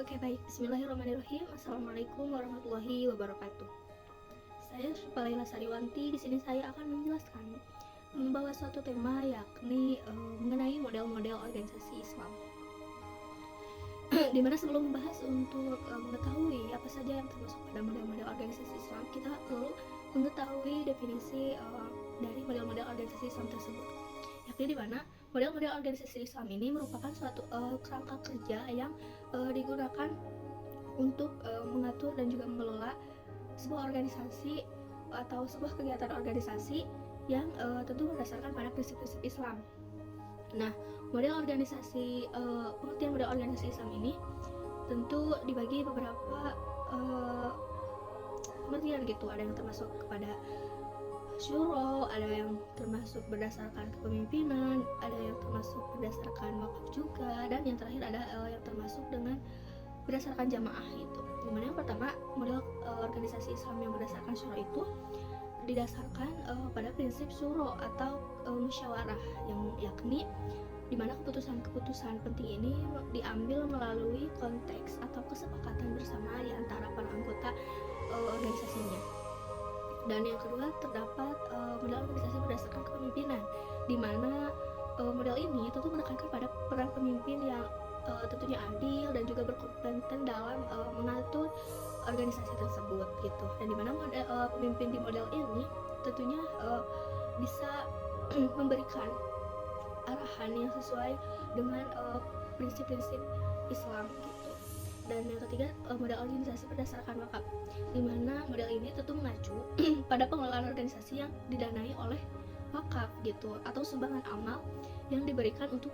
Oke baik, bismillahirrahmanirrahim. Assalamualaikum warahmatullahi wabarakatuh. Saya Syifa Laila Sariwanti. Di sini saya akan menjelaskan membawa suatu tema yakni mengenai model-model organisasi Islam. Dimana sebelum membahas untuk mengetahui apa saja yang termasuk pada model-model organisasi Islam, kita perlu mengetahui definisi dari model-model organisasi Islam tersebut. Yakni di mana model-model organisasi Islam ini merupakan suatu kerangka kerja yang digunakan untuk mengatur dan juga mengelola sebuah organisasi atau sebuah kegiatan organisasi yang tentu berdasarkan pada prinsip-prinsip Islam. Nah, pengertian model organisasi Islam ini tentu dibagi beberapa pengertian gitu. Ada yang termasuk kepada syuro, ada yang termasuk berdasarkan kepemimpinan, ada yang termasuk berdasarkan wakaf juga, dan yang terakhir ada yang termasuk dengan berdasarkan jamaah itu. Dimana yang pertama, model organisasi Islam yang berdasarkan syuro itu didasarkan pada prinsip syuro atau musyawarah, yang yakni dimana keputusan-keputusan penting ini diambil melalui konteks atau kesepakatan bersama di antara para anggota organisasinya. Dan yang kedua, terdapat model organisasi berdasarkan kepemimpinan, di mana model ini tentu menekankan pada peran pemimpin yang tentunya adil dan juga berkompeten dalam mengatur organisasi tersebut gitu. Dan di mana pemimpin di model ini tentunya bisa memberikan arahan yang sesuai dengan prinsip-prinsip Islam gitu. Dan yang ketiga, model organisasi berdasarkan wakaf, di mana model ini tentu mengacu pada pengelolaan organisasi yang didanai oleh wakaf gitu, atau sumbangan amal yang diberikan untuk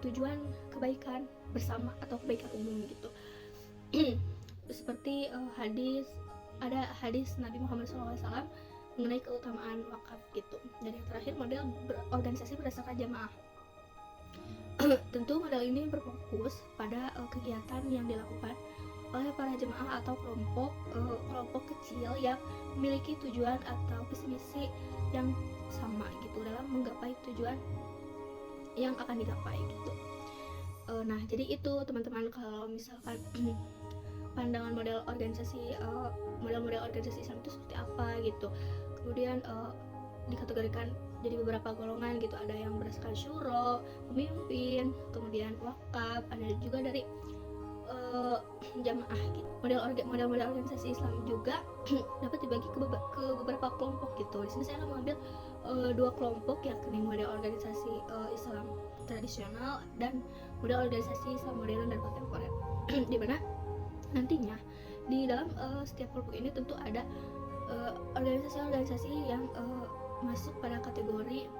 tujuan kebaikan bersama atau kebaikan umum gitu. Seperti ada hadis Nabi Muhammad SAW mengenai keutamaan wakaf gitu. Dan yang terakhir, model organisasi berdasarkan jamaah. Tentu model ini berfokus pada kegiatan yang dilakukan oleh para jemaah atau kelompok kecil yang memiliki tujuan atau visi misi yang sama gitu dalam menggapai tujuan yang akan digapai gitu. Nah, jadi itu teman-teman, kalau misalkan pandangan model model organisasi Islam itu seperti apa gitu. Kemudian dikategorikan jadi beberapa golongan gitu. Ada yang berdasarkan syuro, pemimpin, kemudian wakaf, ada juga dari jamaah gitu. Model-model organisasi Islam juga dapat dibagi ke beberapa kelompok gitu. Di sini saya akan mengambil dua kelompok, yakni model organisasi Islam tradisional dan model organisasi Islam modern dan kontemporer. Di mana nantinya di dalam setiap kelompok ini tentu ada organisasi-organisasi yang masuk pada kategori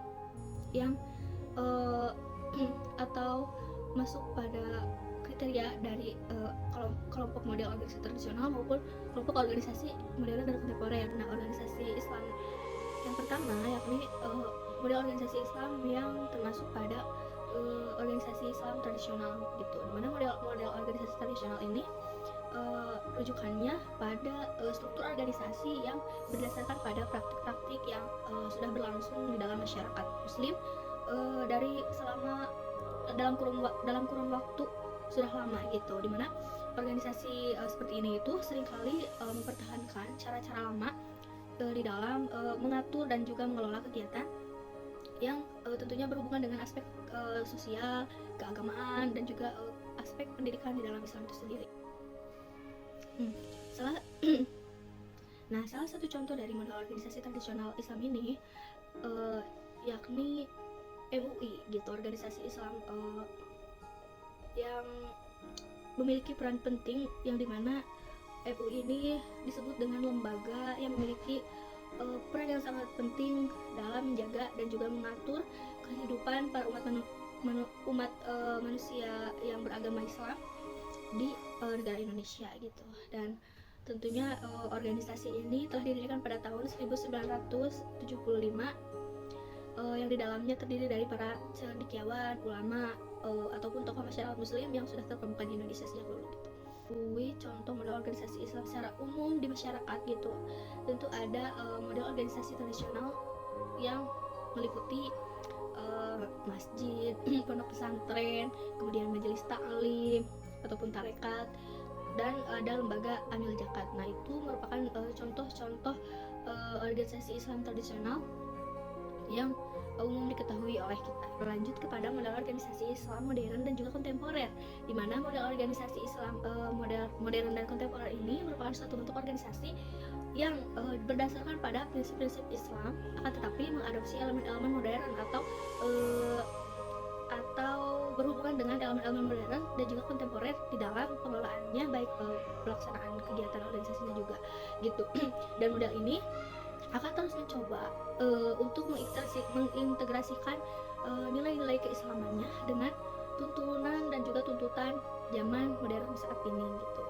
yang atau masuk pada kriteria dari kelompok model organisasi tradisional maupun kelompok organisasi modern dan kontemporer. Nah, organisasi Islam yang pertama yakni model organisasi Islam yang termasuk pada organisasi Islam tradisional gitu. Dimana model organisasi tradisional ini rujukannya pada struktur organisasi yang berdasarkan pada praktik-praktik yang sudah berlangsung di dalam masyarakat Muslim dalam kurun waktu sudah lama gitu. Dimana organisasi seperti ini itu seringkali mempertahankan cara-cara lama di dalam mengatur dan juga mengelola kegiatan yang tentunya berhubungan dengan aspek sosial, keagamaan, dan juga aspek pendidikan di dalam Islam itu sendiri. Salah satu contoh dari model organisasi tradisional Islam ini yakni MUI gitu, organisasi Islam yang memiliki peran penting, yang dimana MUI ini disebut dengan lembaga yang memiliki peran yang sangat penting dalam menjaga dan juga mengatur kehidupan para umat manusia yang beragama Islam di negara Indonesia gitu. Dan tentunya organisasi ini telah didirikan pada tahun 1975 yang di dalamnya terdiri dari para cendekiawan, ulama, ataupun tokoh masyarakat Muslim yang sudah terkemuka di Indonesia sejak dulu gitu. Contoh model organisasi Islam secara umum di masyarakat gitu, tentu ada model organisasi tradisional yang meliputi masjid, pondok pesantren, kemudian majelis taklim ataupun tarekat, dan ada lembaga amil zakat. Nah, itu merupakan contoh-contoh organisasi Islam tradisional yang umum diketahui oleh kita. Berlanjut kepada model organisasi Islam modern dan juga kontemporer, di mana model organisasi Islam modern dan kontemporer ini merupakan suatu bentuk organisasi yang berdasarkan pada prinsip-prinsip Islam, akan tetapi mengadopsi elemen-elemen modern atau berhubungan dengan elemen-elemen modern dan juga kontemporer di dalam pengelolaannya, baik pelaksanaan kegiatan organisasinya juga gitu. Dan model ini akan terus mencoba untuk mengintegrasikan nilai-nilai keislamannya dengan tuntunan dan juga tuntutan zaman modern saat ini gitu.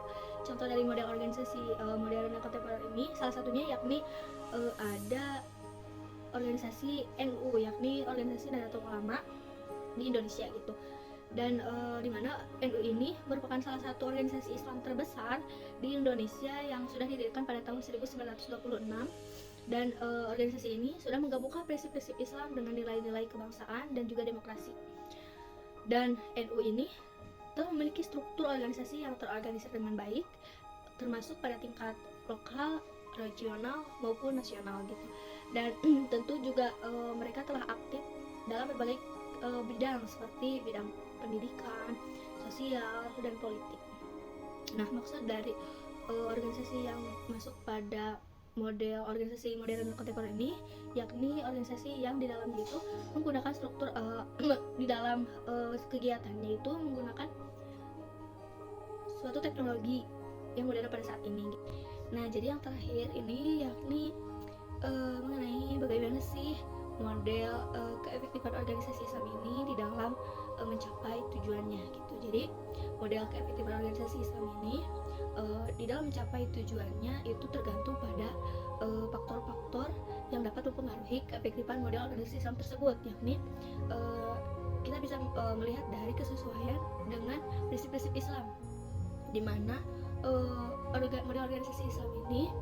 Contoh dari model organisasi modern dan kontemporer ini salah satunya yakni ada organisasi NU, yakni Organisasi Nahdlatul Ulama di Indonesia gitu. Dan di mana NU ini merupakan salah satu organisasi Islam terbesar di Indonesia yang sudah didirikan pada tahun 1926. Dan organisasi ini sudah menggabungkan prinsip-prinsip Islam dengan nilai-nilai kebangsaan dan juga demokrasi. Dan NU ini telah memiliki struktur organisasi yang terorganisir dengan baik, termasuk pada tingkat lokal, regional maupun nasional gitu. Dan tentu juga mereka telah aktif dalam berbagai bidang seperti bidang pendidikan, sosial, dan politik. Nah, maksud dari organisasi yang masuk pada model organisasi modern dan kontemporer ini yakni organisasi yang di dalamnya itu menggunakan struktur di dalam kegiatannya itu menggunakan suatu teknologi yang modern pada saat ini. Nah, jadi yang terakhir ini yakni mengenai bagaimana sih model keefektifan organisasi Islam ini di dalam mencapai tujuannya gitu. Jadi model keefektifan organisasi Islam ini di dalam mencapai tujuannya itu tergantung pada faktor-faktor yang dapat mempengaruhi keefektifan model organisasi Islam tersebut, yakni kita bisa melihat dari kesesuaian dengan prinsip-prinsip Islam, di mana model organisasi Islam ini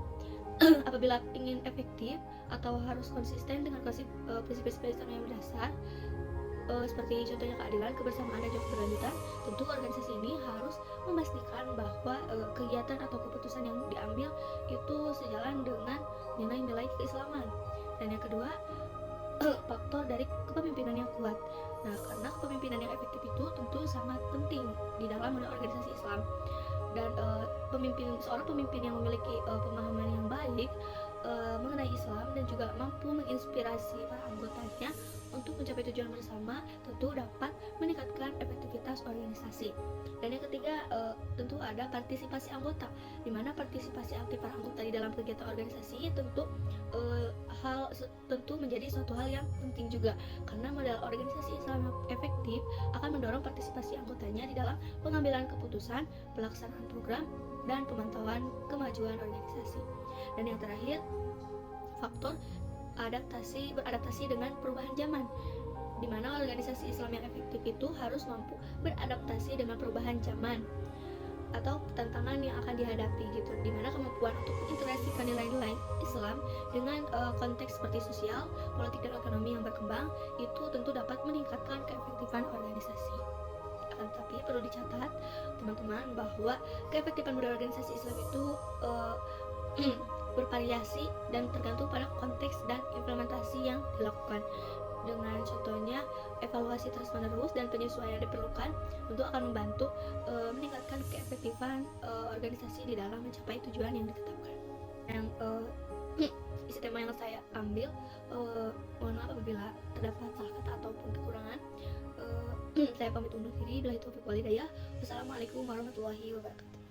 apabila ingin efektif atau harus konsisten dengan prinsip-prinsip Islam yang berdasar seperti contohnya keadilan, kebersamaan, dan juga keberlanjutan, tentu organisasi ini harus memastikan bahwa kegiatan atau keputusan yang diambil itu sejalan dengan nilai-nilai keislaman. Dan yang kedua, faktor dari kepemimpinan yang kuat. Nah, karena kepemimpinan yang efektif itu tentu sangat penting di dalam model organisasi Islam. Dan seorang pemimpin yang memiliki pemahaman yang baik mengenai Islam dan juga mampu menginspirasi para anggotanya untuk mencapai tujuan bersama tentu dapat meningkatkan efektivitas organisasi. Dan yang ketiga tentu ada partisipasi anggota, di mana partisipasi aktif para anggota di dalam kegiatan organisasi tentu menjadi suatu hal yang penting juga, karena model organisasi Islam yang efektif akan mendorong partisipasi anggotanya di dalam pengambilan keputusan, pelaksanaan program, dan pemantauan kemajuan organisasi. Dan yang terakhir, faktor beradaptasi dengan perubahan zaman, di mana organisasi Islam yang efektif itu harus mampu beradaptasi dengan perubahan zaman atau tantangan yang akan dihadapi gitu, di mana kemampuan untuk mengintegrasikan nilai-nilai Islam dengan konteks seperti sosial, politik, dan ekonomi yang berkembang itu tentu dapat meningkatkan keefektifan organisasi. Akan tetapi perlu dicatat teman-teman bahwa keefektifan model organisasi Islam itu bervariasi dan tergantung pada konteks dan implementasi yang dilakukan. Dengan contohnya evaluasi terus-menerus dan penyesuaian yang diperlukan untuk akan membantu meningkatkan keefektifan organisasi di dalam mencapai tujuan yang ditetapkan. Yang isi tema yang saya ambil, mohon maaf apabila terdapat salah kata ataupun kekurangan. Saya pamit undur diri. Billahi taufiq wal hidayah. Wassalamualaikum warahmatullahi wabarakatuh.